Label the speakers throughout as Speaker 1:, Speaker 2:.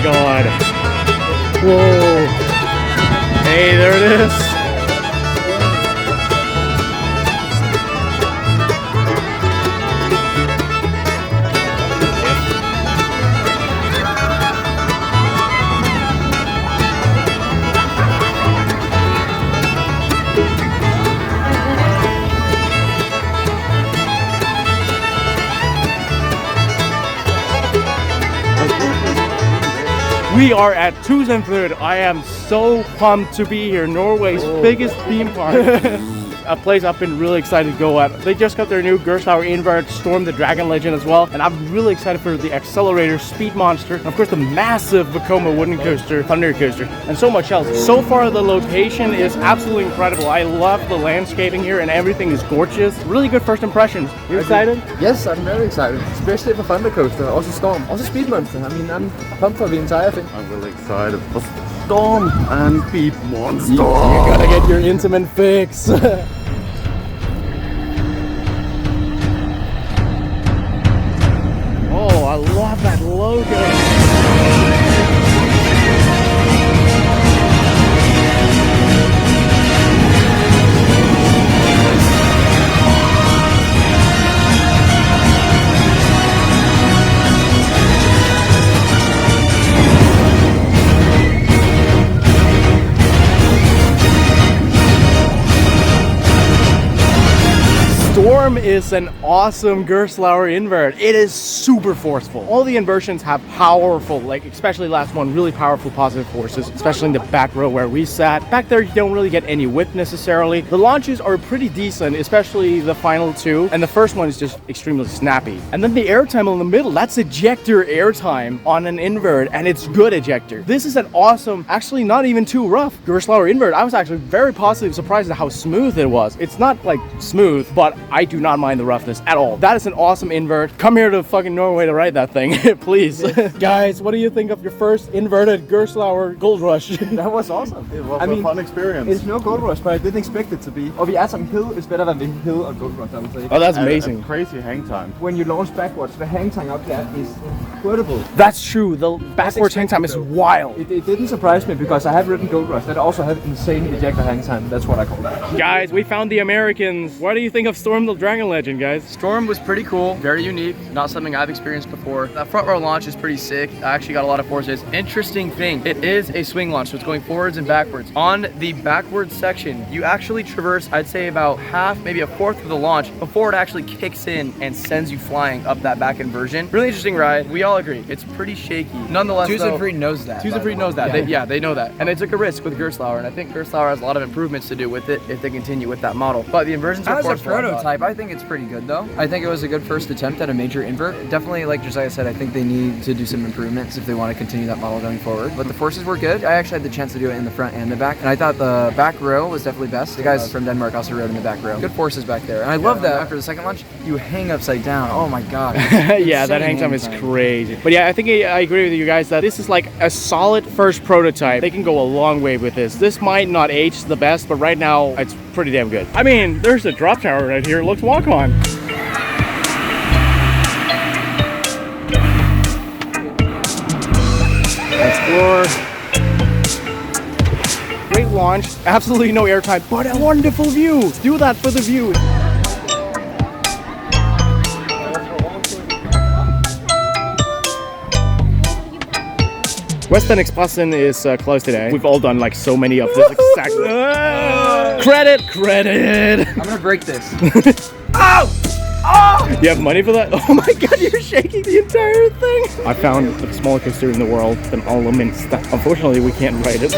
Speaker 1: god. Whoa. Hey, there it is. We are at TusenFryd. I am so pumped to be here. Norway's biggest theme park. A place I've been really excited to go at. They just got their new Gerstlauer invert, Storm the Dragon Legend as well. And I'm really excited for the Accelerator Speed Monster. And of course the massive Ekom wooden coaster, ThunderCoaster, and so much else. So far the location is absolutely incredible. I love the landscaping here and everything is gorgeous. Really good first impressions. You excited?
Speaker 2: Yes, I'm very excited. Especially for ThunderCoaster, also Storm, also Speed Monster. I mean, I'm pumped for the entire thing.
Speaker 3: I'm really excited for Storm and Speed Monster.
Speaker 1: You gotta get your intimate fix. Oh, I love that logo. Storm is an awesome Gerstlauer invert. It is super forceful. All the inversions have powerful, like especially last one, really powerful positive forces, especially in the back row where we sat. Back there, you don't really get any whip necessarily. The launches are pretty decent, especially the final two. And the first one is just extremely snappy. And then the airtime in the middle, that's ejector airtime on an invert, and it's good ejector. This is an awesome, actually not even too rough Gerstlauer invert. I was actually very positively surprised at how smooth it was. It's not like smooth, but I do not mind the roughness at all. That is an awesome invert. Come here to fucking Norway to ride that thing, please. Guys, what do you think of your first inverted Gerstlauer Gold Rush?
Speaker 2: That was awesome.
Speaker 3: It was a fun experience.
Speaker 2: It's no Gold Rush, but I didn't expect it to be. Or the Atom Hill is better than the hill on Gold Rush, I would say.
Speaker 1: Oh, that's amazing.
Speaker 3: And crazy hang time.
Speaker 2: When you launch backwards, the hang time up there is incredible.
Speaker 1: That's true. The backwards hang time is wild.
Speaker 2: It didn't surprise me because I have ridden Gold Rush that also had insane ejector hang time. That's what I call that.
Speaker 1: Guys, we found the Americans. What do you think of Storm the Dragon Legend, guys?
Speaker 4: Storm was pretty cool, very unique, not something I've experienced before. That front row launch is pretty sick. I actually got a lot of forces. Interesting thing, it is a swing launch, so it's going forwards and backwards. On the backwards section, you actually traverse, I'd say about half, maybe a fourth of the launch before it actually kicks in and sends you flying up that back inversion. Really interesting ride. We all agree. It's pretty shaky. Nonetheless,
Speaker 5: TusenFryd knows that.
Speaker 4: TusenFryd knows that. They know that. And they took a risk with Gerstlauer, and I think Gerstlauer has a lot of improvements to do with it if they continue with that model. But the inversions are
Speaker 5: as a
Speaker 4: forceful.
Speaker 5: prototype, I think it's pretty good though. I think it was a good first attempt at a major invert. Definitely, like Josiah said, I think they need to do some improvements if they want to continue that model going forward. But the forces were good. I actually had the chance to do it in the front and the back, and I thought the back row was definitely best. The guys from Denmark also rode in the back row. Good forces back there. And I love that after the second launch, you hang upside down. Oh my god.
Speaker 1: Yeah, that hang time is crazy. But yeah, I think I agree with you guys that this is like a solid first prototype. They can go a long way with this. This might not age the best, but right now it's pretty damn good. I mean, there's a drop tower right here. Let's walk on. Explore. Great launch, absolutely no airtime, but a wonderful view. Do that for the view. Western Expressen is closed today. We've all done like so many of this exactly. Credit.
Speaker 5: I'm gonna break this.
Speaker 1: Ow! Oh! You have money for that? Oh my god, you're shaking the entire thing! I found the smallest coaster in the world, an all-aluminum stuff. Unfortunately, we can't ride it.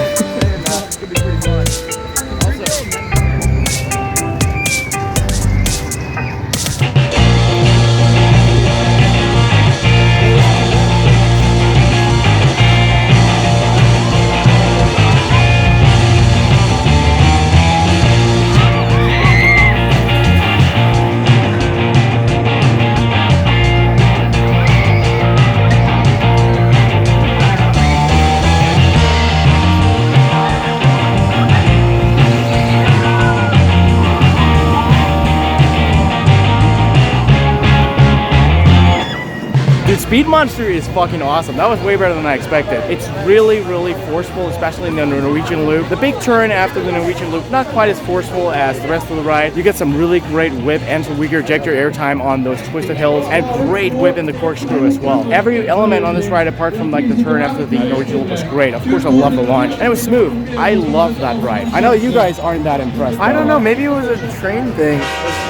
Speaker 1: Speed Monster is fucking awesome. That was way better than I expected. It's really, really forceful, especially in the Norwegian loop. The big turn after the Norwegian loop, not quite as forceful as the rest of the ride. You get some really great whip and some weaker ejector airtime on those twisted hills, and great whip in the corkscrew as well. Every element on this ride, apart from like the turn after the Norwegian loop, was great. Of course, I love the launch, and it was smooth. I love that ride. I know you guys aren't that impressed.
Speaker 5: I don't know, maybe it was a train thing.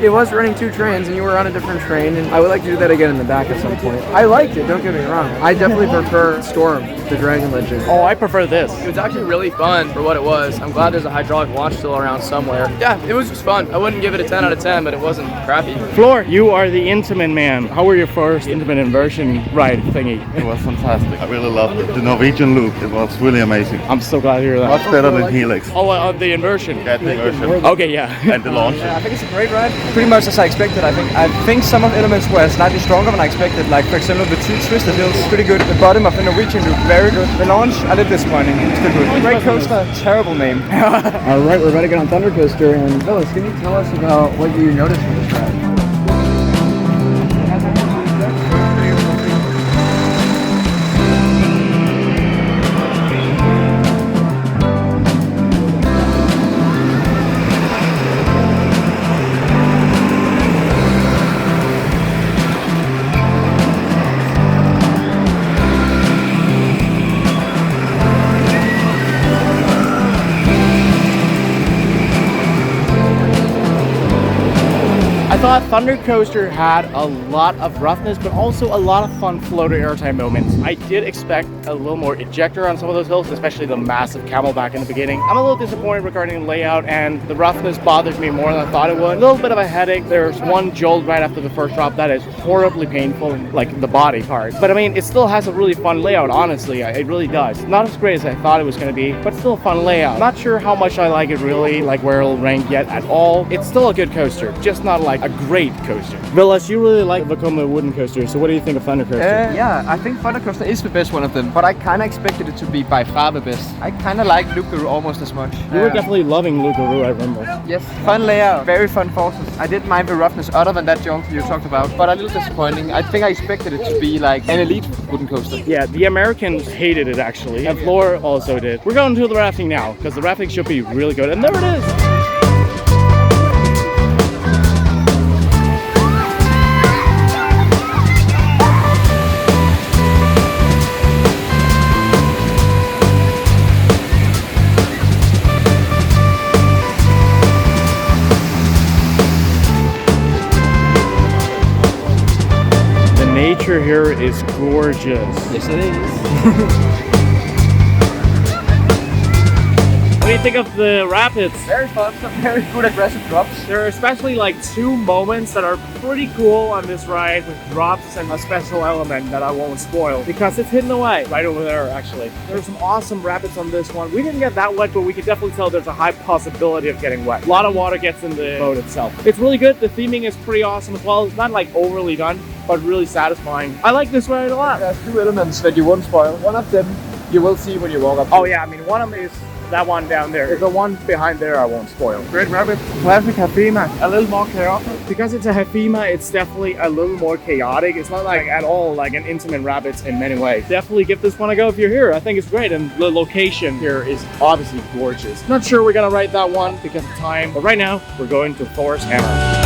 Speaker 5: It was running 2 trains and you were on a different train, and I would like to do that again in the back at some point. I liked it, don't get me wrong. I definitely prefer Storm, the Dragon Legend.
Speaker 1: Oh, I prefer this.
Speaker 4: It was actually really fun for what it was. I'm glad there's a hydraulic launch still around somewhere. Yeah, it was just fun. I wouldn't give it a 10 out of 10, but it wasn't crappy.
Speaker 1: Floor, you are the Intamin man. How were your first Intamin inversion ride thingy?
Speaker 3: It was fantastic. I really loved it. The Norwegian loop, it was really amazing.
Speaker 1: I'm so glad to hear that.
Speaker 3: Much better than Helix.
Speaker 1: Oh, the inversion.
Speaker 3: Yeah, the inversion.
Speaker 1: Okay, yeah.
Speaker 3: And the launch.
Speaker 5: I think it's a great ride. Pretty much as I expected, I think some of the elements were slightly stronger than I expected. Like, for example, the 2 twisted hills, pretty good. The bottom of the Norwegian loop, very good. The launch, a little disappointing. Still good. Great coaster, terrible name. Alright, we're about to get on ThunderCoaster, and Phyllis, can you tell us about what you noticed from this ride?
Speaker 1: I thought ThunderCoaster had a lot of roughness, but also a lot of fun floater airtime moments. I did expect a little more ejector on some of those hills, especially the massive camelback in the beginning. I'm a little disappointed regarding the layout, and the roughness bothered me more than I thought it would. A little bit of a headache. There's one jolt right after the first drop that is horribly painful, like the body part. But I mean, it still has a really fun layout, honestly. It really does. Not as great as I thought it was going to be, but still a fun layout. Not sure how much I like it really, like where it'll rank yet at all. It's still a good coaster, just not like a great coaster. Villas, you really like the Ekom wooden coaster, so what do you think of ThunderCoaster?
Speaker 5: Yeah, I think ThunderCoaster is the best one of them, but I kind of expected it to be by far the best. I kind of like Loopen almost as much.
Speaker 1: You were definitely loving Lugaru, I remember.
Speaker 5: Yes, fun layout, very fun forces. I didn't mind the roughness other than that jump you talked about, but a little disappointing. I think I expected it to be like an elite wooden coaster.
Speaker 1: Yeah, the Americans hated it actually, and Floor also did. We're going to the rafting now, because the rafting should be really good, and there it is! Nature here is gorgeous.
Speaker 5: Yes, it is.
Speaker 1: What do you think of the rapids?
Speaker 5: Very fun, some very good aggressive drops.
Speaker 1: There are especially like 2 moments that are pretty cool on this ride with drops and a special element that I won't spoil because it's hidden away right over there actually. There's some awesome rapids on this one. We didn't get that wet, but we can definitely tell there's a high possibility of getting wet. A lot of water gets in the boat itself. It's really good. The theming is pretty awesome as well. It's not like overly done, but really satisfying. I like this ride a lot.
Speaker 2: There's 2 elements that you won't spoil. One of them you will see when you walk up.
Speaker 1: Oh yeah, I mean one of them is that one down there. The one behind there I won't spoil.
Speaker 2: Great rabbit.
Speaker 1: Classic Hafima, a little more chaotic. Because it's a Hafima, it's definitely a little more chaotic. It's not like at all like an Intamin rabbit in many ways. Definitely give this one a go if you're here. I think it's great, and the location here is obviously gorgeous. Not sure we're gonna ride that one because of time, but right now we're going to Thors Hammer.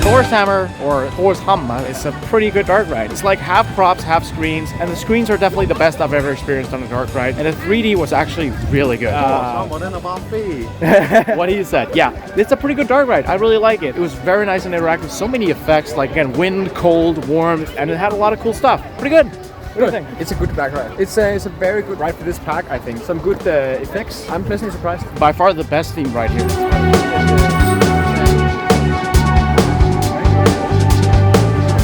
Speaker 1: Thors Hammer, or Thors Hammer, is a pretty good dark ride. It's like half props, half screens, and the screens are definitely the best I've ever experienced on a dark ride. And the 3D was actually really good. What he said, yeah. It's a pretty good dark ride. I really like it. It was very nice and interactive. So many effects, like again, wind, cold, warm, and it had a lot of cool stuff. Pretty good. What do you think?
Speaker 2: It's a good back ride. It's a very good ride for this pack, I think. Some good effects. I'm pleasantly surprised.
Speaker 1: By far the best theme ride here.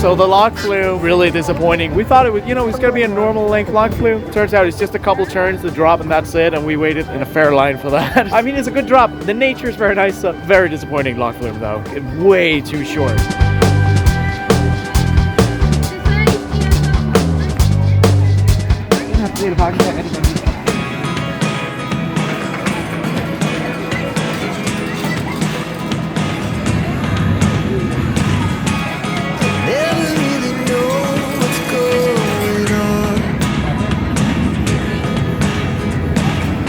Speaker 1: So the log flume, really disappointing. We thought it was, it's gonna be a normal length log flume. Turns out it's just a couple turns to drop and that's it, and we waited in a fair line for that. I mean, it's a good drop. The nature is very nice. Very disappointing log flume though. Way too short.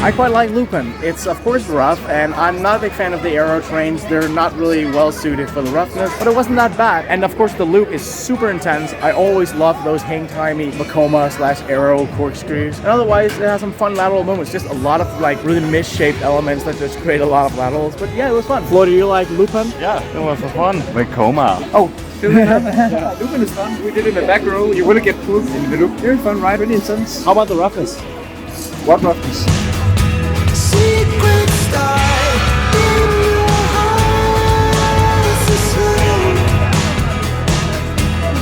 Speaker 1: I quite like Loopen. It's of course rough, and I'm not a big fan of the aero trains. They're not really well suited for the roughness, but it wasn't that bad. And of course the loop is super intense. I always love those hang-timey Vekoma/aero corkscrews. And otherwise it has some fun lateral movements, just a lot of like really misshaped elements that just create a lot of laterals. But yeah, it was fun. Flo, do you like Loopen?
Speaker 3: Yeah, it was fun. Vekoma.
Speaker 1: Oh,
Speaker 2: Yeah, Loopen is fun. We did it in the back row. You wouldn't get pulled in the loop. Very fun ride, really intense.
Speaker 1: how about the roughness?
Speaker 2: What roughness?
Speaker 6: Secret star in your heart is slow.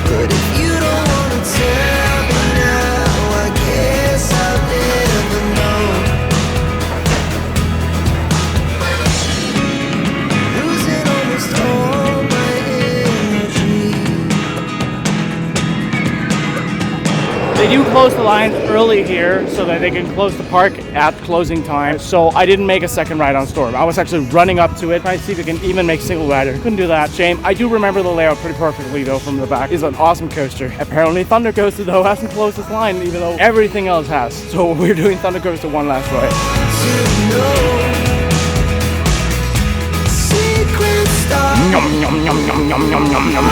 Speaker 6: But if you don't wanna tell me now, I guess I'll never know. Losing almost all my energy.
Speaker 1: They do close the line early here so that they can close the park at closing time. So I didn't make a second ride on Storm. I was actually running up to it, trying to see if we can even make single rider. Couldn't do that. Shame. I do remember the layout pretty perfectly though from the back. It's an awesome coaster. Apparently ThunderCoaster though hasn't closed its line even though everything else has. So we're doing ThunderCoaster one last ride.
Speaker 6: Secret star.
Speaker 1: Yum, yum, yum, yum, yum, yum, yum, yum.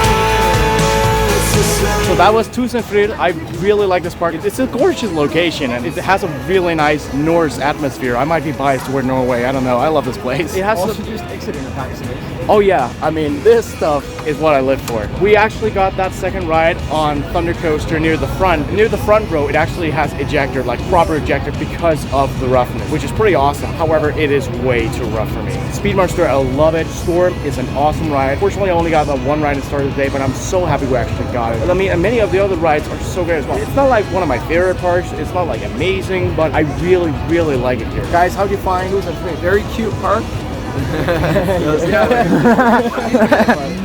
Speaker 1: So that was TusenFryd. I really like this park. It's a gorgeous location and it has a really nice Norse atmosphere. I might be biased toward Norway. I don't know. I love this place. It has
Speaker 2: Also just exiting the backstage.
Speaker 1: Oh yeah, I mean this stuff is what I live for. We actually got that second ride on ThunderCoaster near the front. Near the front row, it actually has ejector, like proper ejector because of the roughness, which is pretty awesome. However, it is way too rough for me. Speedmonster, I love it. Storm is an awesome ride. Fortunately, I only got that one ride at the start of the day, but I'm so happy we actually got it. I mean, and many of the other rides are so great as well. It's not like one of my favorite parks. It's not like amazing, but I really, really like it here. Guys, how do you find TusenFryd?
Speaker 2: Very cute park.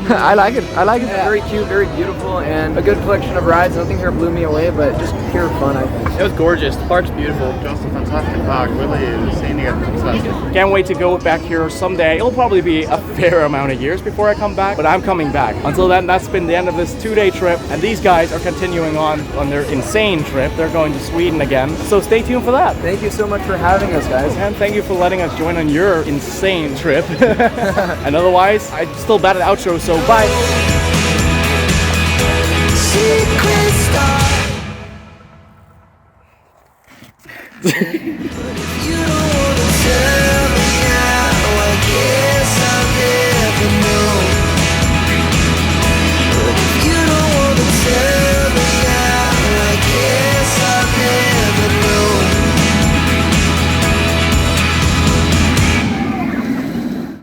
Speaker 5: I like it. I like it. Very cute, very beautiful, and a good collection of rides. Nothing here blew me away, but just pure fun, I think.
Speaker 4: It was gorgeous. The park's beautiful.
Speaker 3: Just a fantastic park, really. Seeing it fantastic.
Speaker 1: Can't wait to go back here someday. It'll probably be a fair amount of years before I come back, but I'm coming back. Until then, that's been the end of this 2-day trip, and these guys are continuing on their insane trip. They're going to Sweden again, so stay tuned for that.
Speaker 5: Thank you so much for having us, guys.
Speaker 1: And thank you for letting us join on your insane trip. And otherwise, I still bad at outro, so bye.
Speaker 6: Secret star. You don't wanna tell